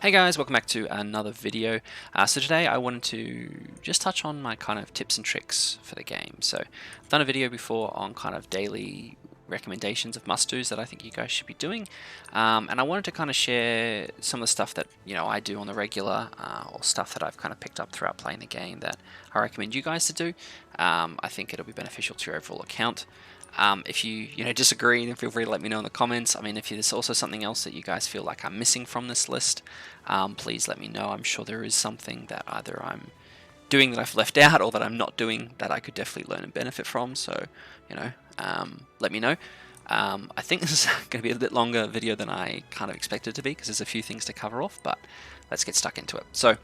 Hey guys, welcome back to another video. So today I wanted to just touch on my kind of tips and tricks for the game. So I've done a video before on kind of daily recommendations of must-dos that I think you guys should be doing, and I wanted to kind of share some of the stuff that I do on the regular, or stuff that I've kind of picked up throughout playing the game that I recommend you guys to do. I think it'll be beneficial to your overall account. If you disagree, then feel free to let me know in the comments. I mean, if there's also something else that you guys feel like I'm missing from this list, please let me know. I'm sure there is something that either I'm doing that I've left out or that I'm not doing that I could definitely learn and benefit from. So, let me know. I think this is going to be a bit longer video than I kind of expected it to be because there's a few things to cover off, but let's get stuck into it. So,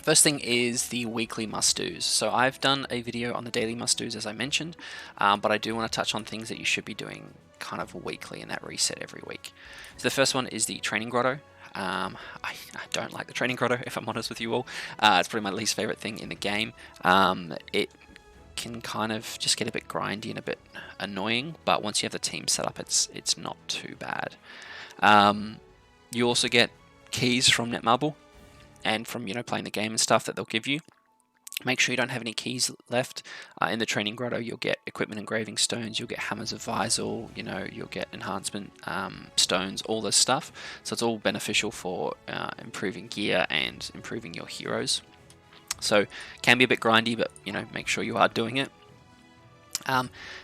first thing is the weekly must-dos. So I've done a video on the daily must-dos as I mentioned, but I do want to touch on things that you should be doing kind of weekly and that reset every week. So the first one is the training grotto. I don't like the training grotto, if I'm honest with you all. It's probably my least favorite thing in the game. It can kind of just get a bit grindy and a bit annoying, but once you have the team set up, it's not too bad. You also get keys from Netmarble and from playing the game and stuff that they'll give you. Make sure you don't have any keys left. In the training grotto, you'll get equipment engraving stones, you'll get hammers of Visal, you'll get enhancement stones, all this stuff. So it's all beneficial for improving gear and improving your heroes. So can be a bit grindy, but make sure you are doing it.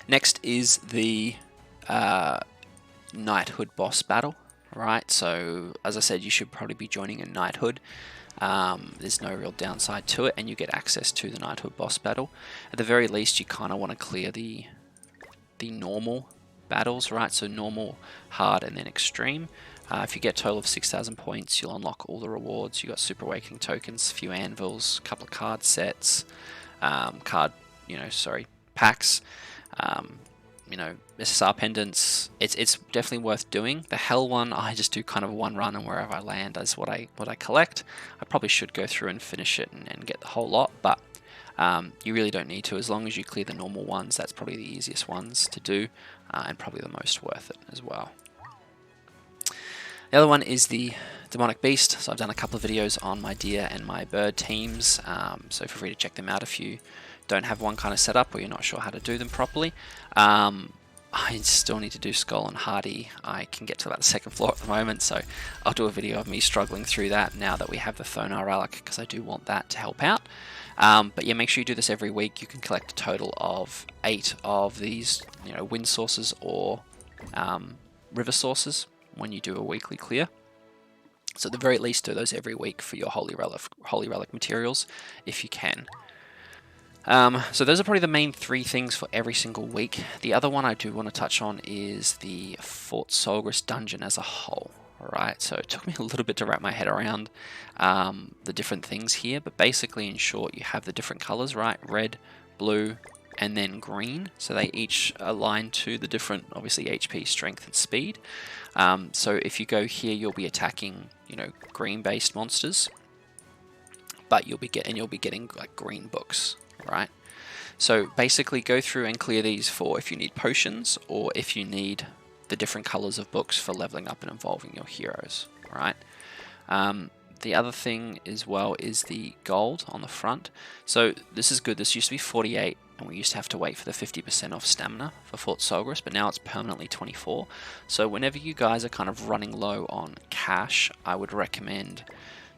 Next is the knighthood boss battle. Right, so as I said, you should probably be joining a knighthood. There's no real downside to it, and you get access to the knighthood boss battle. At the very least, you kind of want to clear the normal battles, right? So normal, hard, and then extreme. If you get a total of 6,000 points, you'll unlock all the rewards. You got super awakening tokens, a few anvils, a couple of card sets, packs. SSR pendants. It's definitely worth doing. The hell one, I just do kind of one run, and wherever I land is what I collect. I probably should go through and finish it and get the whole lot, but you really don't need to. As long as you clear the normal ones, that's probably the easiest ones to do, and probably the most worth it as well. The other one is the demonic beast. So I've done a couple of videos on my deer and my bird teams, so feel free to check them out if you don't have one kind of set up or you're not sure how to do them properly. I still need to do Skull and Hardy. I can get to about the second floor at the moment, so I'll do a video of me struggling through that now that we have the Thonar Relic, because I do want that to help out. But yeah, make sure you do this every week. You can collect a total of 8 of these, wind sources or river sources when you do a weekly clear. So at the very least, do those every week for your Holy Relic materials, if you can. So those are probably the main 3 things for every single week. The other one I do want to touch on is the Fort Solgris dungeon as a whole. Alright, so it took me a little bit to wrap my head around the different things here, but basically in short you have the different colors, right? Red, blue, and then green. So they each align to the different, obviously, HP, strength, and speed. So if you go here, you'll be attacking, green-based monsters, but you'll be getting like green books. Right, so basically go through and clear these for if you need potions or if you need the different colors of books for leveling up and evolving your heroes. Right. The other thing as well is the gold on the front. So this is good. This used to be 48, and we used to have to wait for the 50% off stamina for Fort Solgris, but now it's permanently 24. So whenever you guys are kind of running low on cash, I would recommend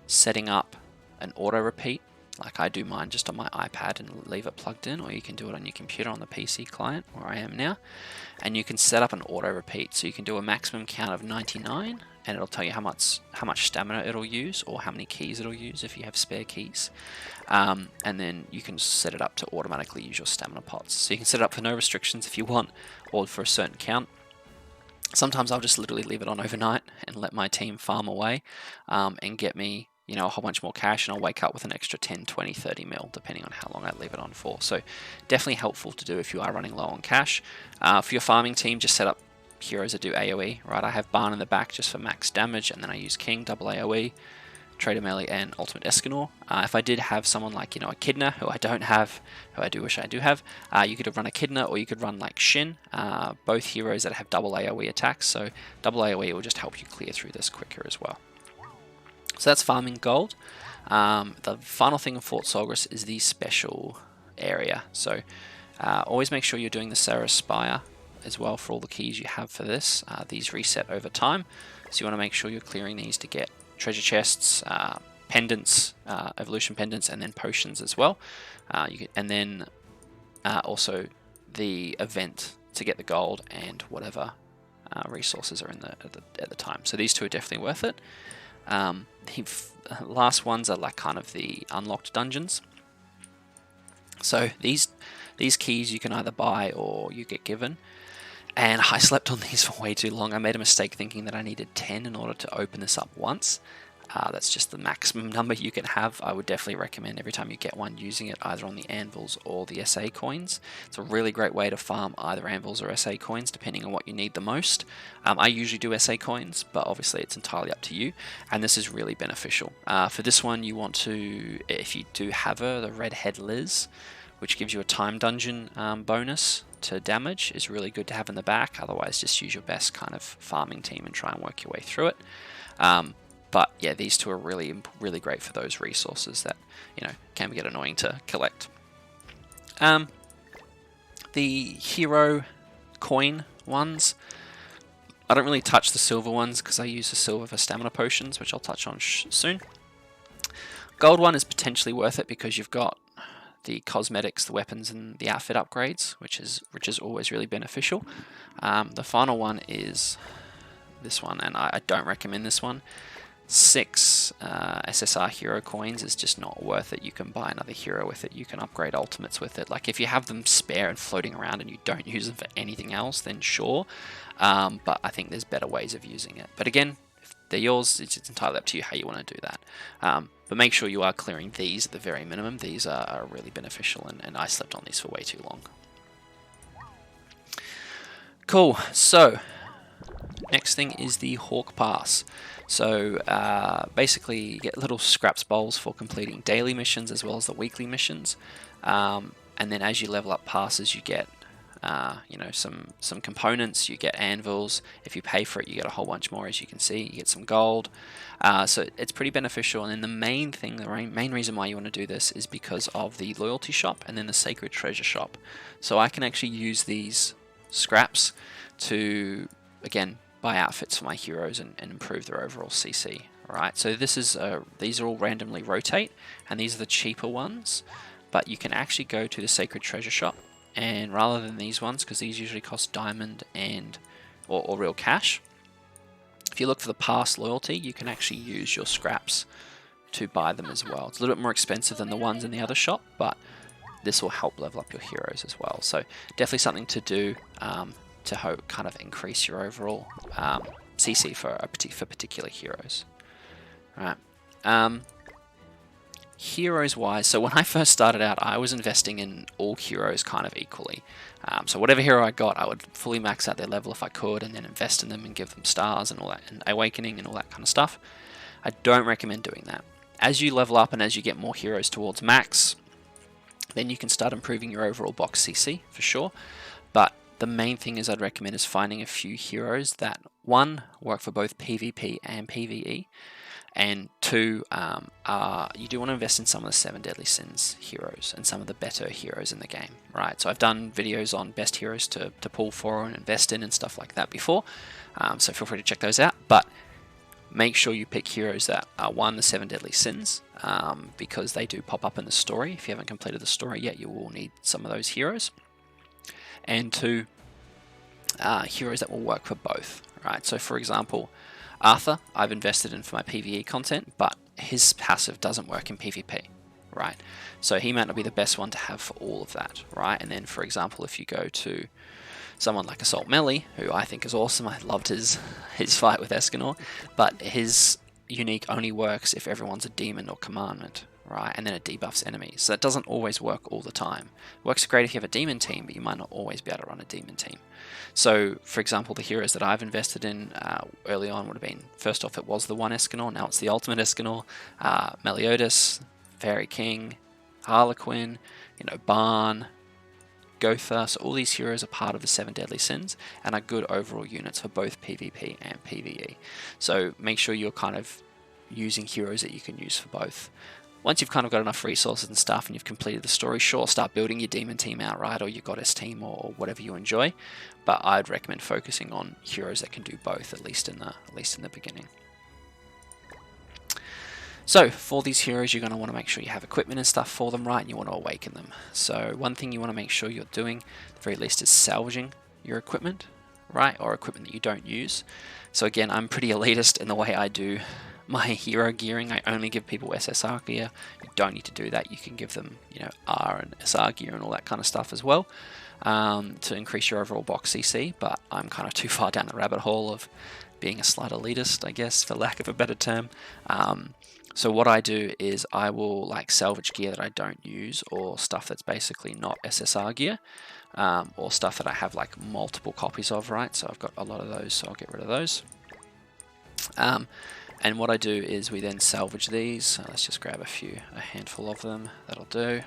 setting up an auto repeat. Like I do mine just on my iPad and leave it plugged in, or you can do it on your computer on the PC client where I am now, and you can set up an auto repeat. So you can do a maximum count of 99, and it'll tell you how much stamina it'll use or how many keys it'll use if you have spare keys, and then you can set it up to automatically use your stamina pots. So you can set it up for no restrictions if you want, or for a certain count. Sometimes I'll just literally leave it on overnight and let my team farm away and get me a whole bunch more cash, and I'll wake up with an extra 10, 20, 30 mil, depending on how long I leave it on for. So definitely helpful to do if you are running low on cash. For your farming team, just set up heroes that do AoE, right? I have Barn in the back just for max damage, and then I use King, double AoE, Trader Melee, and Ultimate Escanor. If I did have someone like, a Echidna, who I don't have, who I do wish I do have, you could run Echidna, or you could run like Shin, both heroes that have double AoE attacks, so double AoE will just help you clear through this quicker as well. So that's farming gold. The final thing in Fort Solgris is the special area. So always make sure you're doing the Sarah Spire as well for all the keys you have for this. These reset over time, so you want to make sure you're clearing these to get treasure chests, pendants, evolution pendants, and then potions as well. And then also the event to get the gold and whatever resources are in at the time. So these two are definitely worth it. The last ones are like kind of the unlocked dungeons. So these keys you can either buy or you get given. And I slept on these for way too long. I made a mistake thinking that I needed 10 in order to open this up once. That's just the maximum number you can have. I would definitely recommend every time you get one using it either on the anvils or the SA coins. It's a really great way to farm either anvils or SA coins depending on what you need the most. I usually do SA coins, but obviously it's entirely up to you, and this is really beneficial. For this one you want to, if you do have the Red Head Liz, which gives you a time dungeon bonus to damage, is really good to have in the back. Otherwise just use your best kind of farming team and try and work your way through it. But yeah, these two are really great for those resources that, you know, can get annoying to collect. The hero coin ones, I don't really touch the silver ones because I use the silver for stamina potions, which I'll touch on soon. Gold one is potentially worth it because you've got the cosmetics, the weapons, and the outfit upgrades, which is always really beneficial. The final one is this one, and I don't recommend this one. 6 SSR hero coins is just not worth it. You can buy another hero with it, you can upgrade ultimates with it. Like if you have them spare and floating around and you don't use them for anything else, then sure, but I think there's better ways of using it. But again, if they're yours, it's entirely up to you how you want to do that. But make sure you are clearing these at the very minimum. These are really beneficial, and I slept on these for way too long. Cool, so next thing is the Hawk Pass. So basically you get little scraps bowls for completing daily missions as well as the weekly missions, and then as you level up passes you get you know, some components, you get anvils. If you pay for it you get a whole bunch more, as you can see. You get some gold, so it's pretty beneficial. And then the main thing, the main reason why you want to do this is because of the loyalty shop and then the sacred treasure shop. So I can actually use these scraps to, again, buy outfits for my heroes and improve their overall CC. Alright, so this is these are all randomly rotate, and these are the cheaper ones, but you can actually go to the sacred treasure shop, and rather than these ones, because these usually cost diamond and or real cash, if you look for the past loyalty, you can actually use your scraps to buy them as well. It's a little bit more expensive than the ones in the other shop, but this will help level up your heroes as well. So definitely something to do to kind of increase your overall CC for particular heroes. All right. Heroes wise, so when I first started out, I was investing in all heroes kind of equally. So whatever hero I got, I would fully max out their level if I could, and then invest in them and give them stars and all that, and awakening and all that kind of stuff. I don't recommend doing that. As you level up and as you get more heroes towards max, then you can start improving your overall box CC for sure. But the main thing is I'd recommend is finding a few heroes that, 1, work for both PvP and PvE, and 2, you do want to invest in some of the 7 Deadly Sins heroes and some of the better heroes in the game, right? So I've done videos on best heroes to pull for and invest in and stuff like that before, so feel free to check those out. But make sure you pick heroes that are, 1, the 7 Deadly Sins, because they do pop up in the story. If you haven't completed the story yet, you will need some of those heroes. And 2, heroes that will work for both, right? So for example, Arthur, I've invested in for my PvE content, but his passive doesn't work in PvP, right? So he might not be the best one to have for all of that, right? And then for example, if you go to someone like Assault Melee, who I think is awesome, I loved his fight with Escanor, but his unique only works if everyone's a demon or commandment, right? And then it debuffs enemies. So that doesn't always work all the time. It works great if you have a demon team, but you might not always be able to run a demon team. So, for example, the heroes that I've invested in early on would have been, first off, it was the 1 Escanor, now it's the ultimate Escanor, Meliodas, Fairy King, Harlequin, Barn, Gotha. So all these heroes are part of the 7 Deadly Sins and are good overall units for both PvP and PvE. So make sure you're kind of using heroes that you can use for both. Once you've kind of got enough resources and stuff and you've completed the story, sure, start building your demon team out, right, or your goddess team, or whatever you enjoy. But I'd recommend focusing on heroes that can do both, at least in the beginning. So for these heroes, you're going to want to make sure you have equipment and stuff for them, right, and you want to awaken them. So one thing you want to make sure you're doing, at the very least, is salvaging your equipment, right, or equipment that you don't use. So again, I'm pretty elitist in the way I do my hero gearing. I only give people SSR gear. You don't need to do that. You can give them, you know, R and SR gear and all that kind of stuff as well, to increase your overall box CC, but I'm kind of too far down the rabbit hole of being a slight elitist, I guess, for lack of a better term. So what I do is I will like salvage gear that I don't use, or stuff that's basically not SSR gear, or stuff that I have like multiple copies of, right? So I've got a lot of those, so I'll get rid of those. And what I do is we then salvage these. So let's just grab a handful of them. That'll do.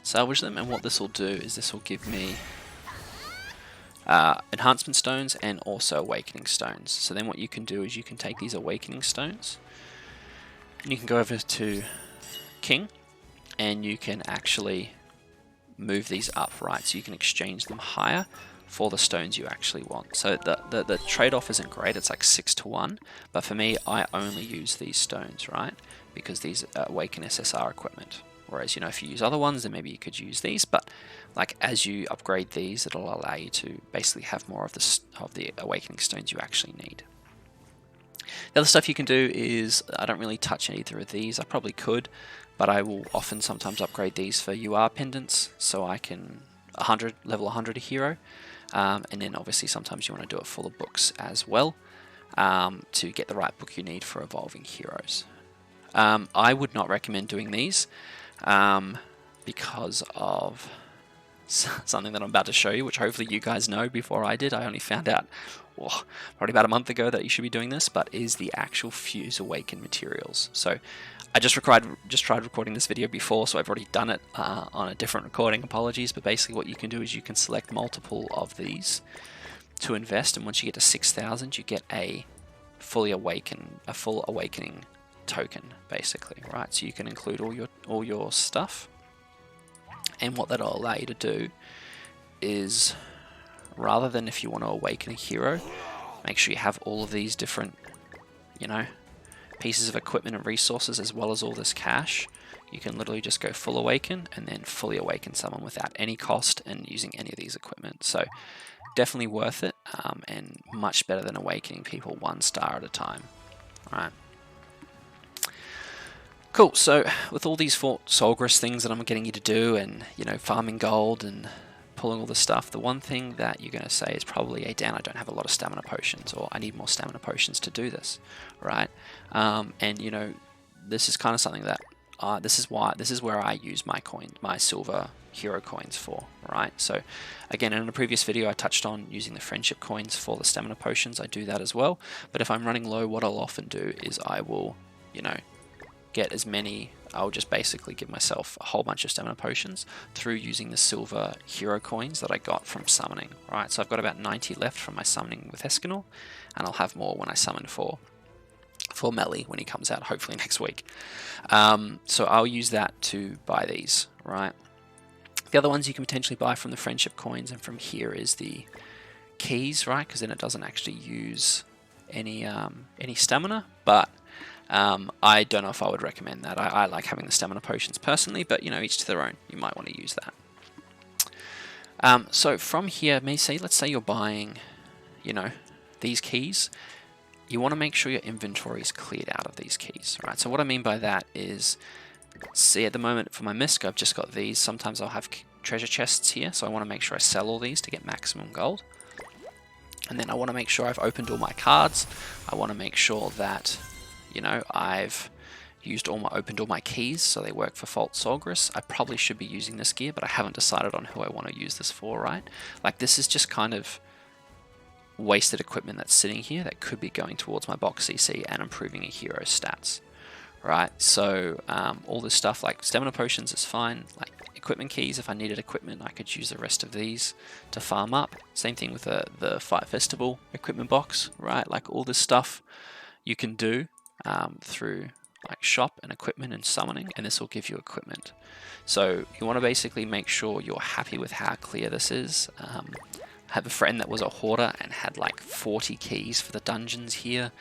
Salvage them, and what this will do is this will give me enhancement stones and also awakening stones. So then what you can do is you can take these awakening stones and you can go over to King and you can actually move these up, right? So you can exchange them higher for the stones you actually want. So the trade-off isn't great, it's like 6 to 1, but for me I only use these stones, right? Because these awaken SSR equipment. Whereas, you know, if you use other ones, then maybe you could use these, but like as you upgrade these, it'll allow you to basically have more of the awakening stones you actually need. The other stuff you can do is, I don't really touch either of these. I probably could, but I will often sometimes upgrade these for UR pendants, so I can level 100 a hero, and then obviously sometimes you want to do it full of books as well, to get the right book you need for evolving heroes. I would not recommend doing these because of something that I'm about to show you, which hopefully you guys know before I did. I only found out probably about a month ago that you should be doing this, but is the actual Fuse Awaken materials. So I just tried recording this video before, so I've already done it on a different recording, apologies, but basically what you can do is you can select multiple of these to invest, and once you get to 6,000 you get a full awakening token, basically, right? So you can include all your stuff, and what that'll allow you to do is, rather than if you want to awaken a hero, make sure you have all of these different, you know, pieces of equipment and resources as well as all this cash. You can literally just go full awaken and then fully awaken someone without any cost and using any of these equipment. So definitely worth it, and much better than awakening people 1 star at a time. All right. Cool, so with all these Fort Solgris things that I'm getting you to do, and, you know, farming gold and pulling all this stuff, the one thing that you're going to say is probably, hey Dan, I don't have a lot of stamina potions, or I need more stamina potions to do this, right? And, you know, this is kind of something that, this is where I use my silver hero coins for, right? So again, in a previous video I touched on using the friendship coins for the stamina potions. I do that as well, but if I'm running low, what I'll often do is I will, you know, get as many, I'll just basically give myself a whole bunch of stamina potions through using the silver hero coins that I got from summoning, right? So I've got about 90 left from my summoning with Escanor, and I'll have more when I summon for Melly when he comes out, hopefully next week. So I'll use that to buy these, right? The other ones you can potentially buy from the friendship coins and from here is the keys, right? Because then it doesn't actually use any stamina, but I don't know if I would recommend that. I like having the stamina potions personally, but, you know, each to their own. You might want to use that. So from here, let's say you're buying, you know, these keys. You want to make sure your inventory is cleared out of these keys, right? So what I mean by that is, see, at the moment for my misc, I've just got these. Sometimes I'll have treasure chests here, so I want to make sure I sell all these to get maximum gold. And then I want to make sure I've opened all my cards. I want to make sure that, you know, I've opened all my keys so they work for Fort Solgris. I probably should be using this gear, but I haven't decided on who I want to use this for, right? Like, this is just kind of wasted equipment that's sitting here that could be going towards my box CC and improving a hero's stats, right? So all this stuff like stamina potions is fine, like equipment keys, if I needed equipment I could use the rest of these to farm up. Same thing with the Fight Festival equipment box, right? Like all this stuff you can do through like shop and equipment and summoning, and this will give you equipment. So you want to basically make sure you're happy with how clear this is. I have a friend that was a hoarder and had like 40 keys for the dungeons here,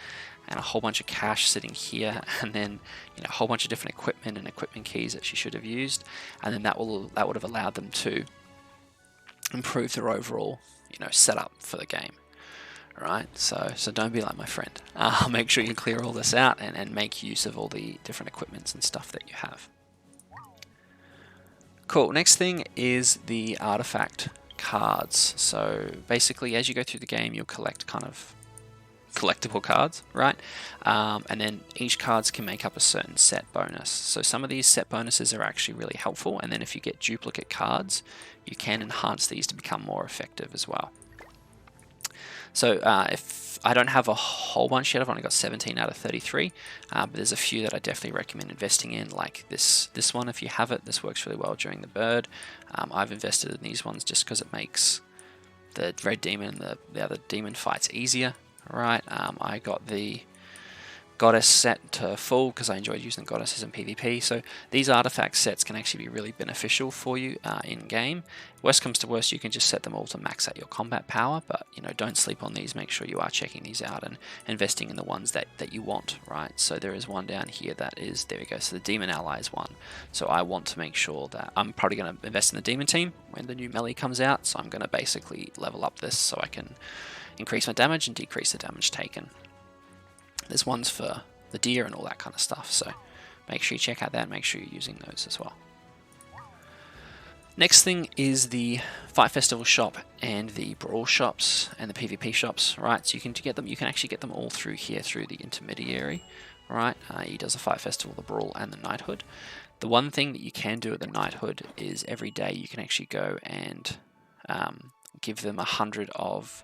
and a whole bunch of cash sitting here, and then a whole bunch of different equipment and equipment keys that she should have used, and then that would have allowed them to improve their overall setup for the game. Right, so don't be like my friend. Make sure you clear all this out and make use of all the different equipments and stuff that you have. Cool, next thing is the artifact cards. So basically as you go through the game, you'll collect kind of collectible cards, right? And then each cards can make up a certain set bonus. So some of these set bonuses are actually really helpful, and then if you get duplicate cards, you can enhance these to become more effective as well. So if I don't have a whole bunch yet, I've only got 17 out of 33, but there's a few that I definitely recommend investing in, like this one. If you have it, this works really well during the bird. I've invested in these ones just because it makes the red demon and the other demon fights easier. Right, I got the goddess set to full because I enjoyed using the goddesses in PvP. So these artifact sets can actually be really beneficial for you in game. Worst comes to worst, you can just set them all to max out your combat power, but don't sleep on these. Make sure you are checking these out and investing in the ones that you want. Right, so there is one down here that is, there we go, so the demon ally is one. So I want to make sure that I'm probably going to invest in the demon team when the new melee comes out, so I'm going to basically level up this so I can increase my damage and decrease the damage taken. There's ones for the deer and all that kind of stuff, so make sure you check out that, make sure you're using those as well. Next thing is the Fight Festival shop and the Brawl shops and the PvP shops, right? So you can actually get them all through here, through the intermediary, right? He does the Fight Festival, the Brawl, and the Knighthood. The one thing that you can do at the Knighthood is every day you can actually go and give them 100 of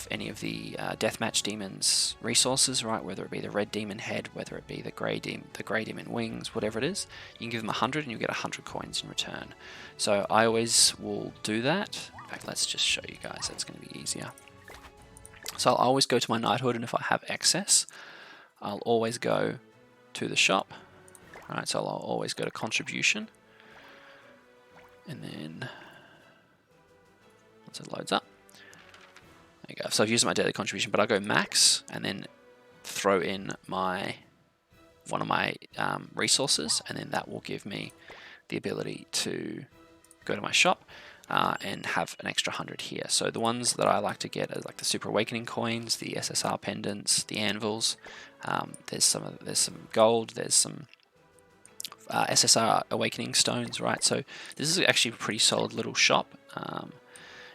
any of the deathmatch demons resources, right? Whether it be the red demon head, whether it be the grey demon wings, whatever it is, you can give them 100 and you'll get 100 coins in return. So I always will do that. In fact, let's just show you guys. That's going to be easier. So I'll always go to my knighthood, and if I have excess, I'll always go to the shop. All right, so I'll always go to contribution, and then once it loads up. There you go. So I've used my daily contribution, but I'll go max and then throw in one of my resources, and then that will give me the ability to go to my shop and have an extra 100 here. So the ones that I like to get are like the Super Awakening coins, the SSR pendants, the anvils. There's some gold. There's some SSR Awakening stones, right? So this is actually a pretty solid little shop.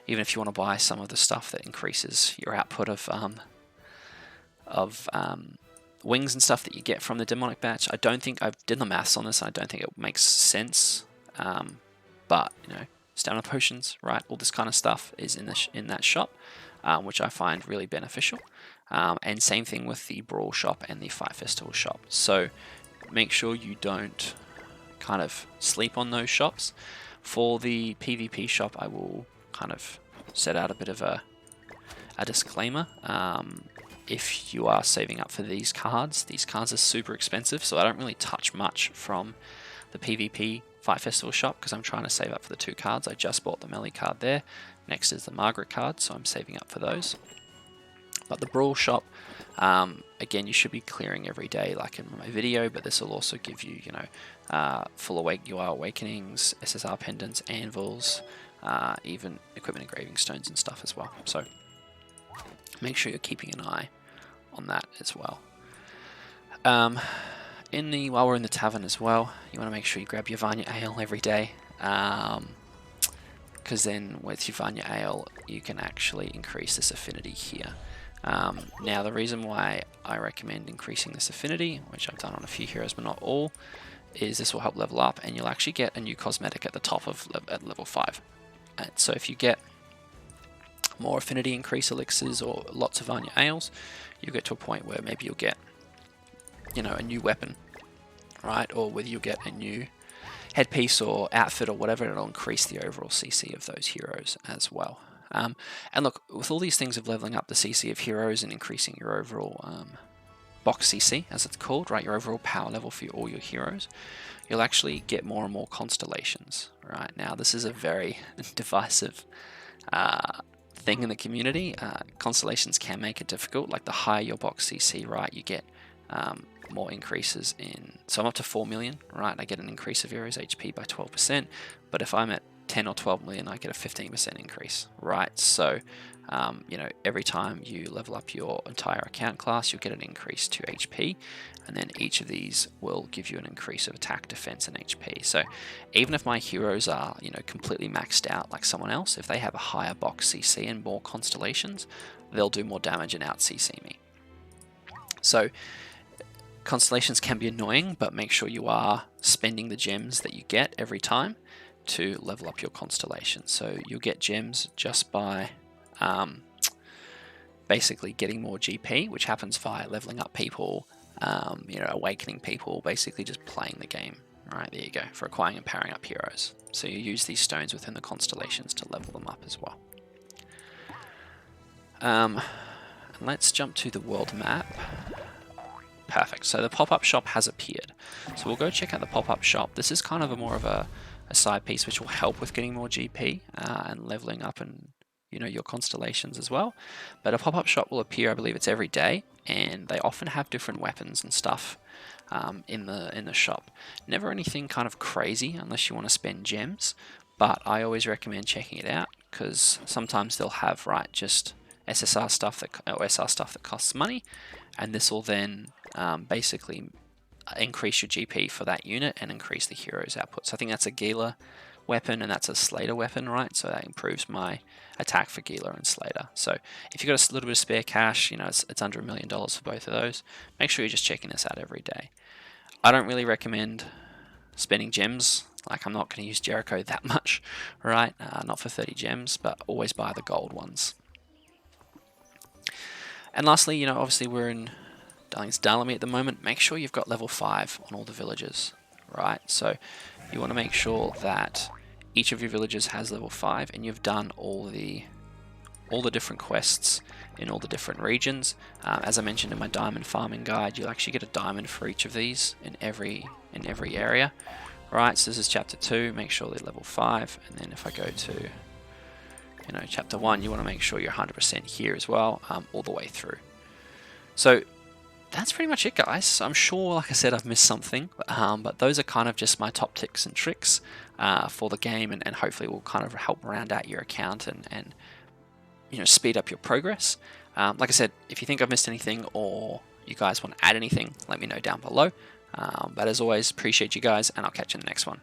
Even if you want to buy some of the stuff that increases your output of wings and stuff that you get from the demonic batch. I don't think I've done the maths on this. I don't think it makes sense. But stamina potions, right? All this kind of stuff is in that shop, which I find really beneficial. And same thing with the Brawl shop and the Fight Festival shop. So make sure you don't kind of sleep on those shops. For the PvP shop, I will kind of set out a bit of a disclaimer. If you are saving up for these cards are super expensive, so I don't really touch much from the PvP Fight Festival shop because I'm trying to save up for the 2 cards. I just bought the Melee card there. Next is the Margaret card, so I'm saving up for those. But the Brawl shop, again, you should be clearing every day like in my video, but this will also give you, full UI awakenings, SSR pendants, anvils, even equipment engraving stones and stuff as well. So make sure you're keeping an eye on that as well. While we're in the tavern as well, you want to make sure you grab your Vanya Ale every day, because then with your Vanya Ale you can actually increase this affinity here. Now the reason why I recommend increasing this affinity, which I've done on a few heroes but not all, is this will help level up, and you'll actually get a new cosmetic at the top of at level 5. So if you get more affinity increase elixirs or lots of Vanya Ales, you'll get to a point where maybe you'll get a new weapon, right? Or whether you'll get a new headpiece or outfit or whatever, and it'll increase the overall CC of those heroes as well. And look, with all these things of leveling up the CC of heroes and increasing your overall box CC, as it's called, right? Your overall power level for all your heroes. You'll actually get more and more constellations, right? Now, this is a very divisive thing in the community. Constellations can make it difficult. Like the higher your box CC, right, you get more increases in. So I'm up to 4 million, right? I get an increase of heroes HP by 12%. But if I'm at 10 or 12 million, I get a 15% increase, right? So, you know, every time you level up your entire account class, you'll get an increase to HP, and then each of these will give you an increase of attack, defense, and HP. So even if my heroes are, you know, completely maxed out like someone else, if they have a higher box CC and more constellations, they'll do more damage and out CC me. So constellations can be annoying, but make sure you are spending the gems that you get every time to level up your constellation. So you'll get gems just by basically getting more GP, which happens via leveling up people, you know, awakening people, basically just playing the game. Right, there you go, for acquiring and powering up heroes. So you use these stones within the constellations to level them up as well. And let's jump to the world map. Perfect, so the pop-up shop has appeared. So we'll go check out the pop-up shop. This is kind of more of a side piece which will help with getting more GP and leveling up and, you know, your constellations as well. But a pop-up shop will appear, I believe it's every day, and they often have different weapons and stuff in the shop. Never anything kind of crazy unless you want to spend gems, but I always recommend checking it out because sometimes they'll have, right, just SSR stuff or SR stuff that costs money, and this will then basically increase your GP for that unit and increase the hero's output. So I think that's a Gila weapon and that's a Slater weapon, right? So that improves my attack for Gila and Slater. So if you've got a little bit of spare cash, you know, it's under $1 million for both of those, make sure you're just checking this out every day. I don't really recommend spending gems. Like, I'm not going to use Jericho that much, right? Not for 30 gems, but always buy the gold ones. And lastly, you know, obviously we're in Darling's Dalamy at the moment. Make sure you've got level 5 on all the villages, right? So you want to make sure that each of your villages has level 5 and you've done all the different quests in all the different regions. As I mentioned in my diamond farming guide, you'll actually get a diamond for each of these in every area, right? So this is chapter 2. Make sure they're level 5, and then if I go to, you know, chapter 1, you want to make sure you're 100% here as well, all the way through. So that's pretty much it, guys. I'm sure, like I said, I've missed something, but those are kind of just my top tips and tricks for the game, and hopefully will kind of help round out your account and you know, speed up your progress. Like I said, if you think I've missed anything or you guys want to add anything, let me know down below. But as always, appreciate you guys, and I'll catch you in the next one.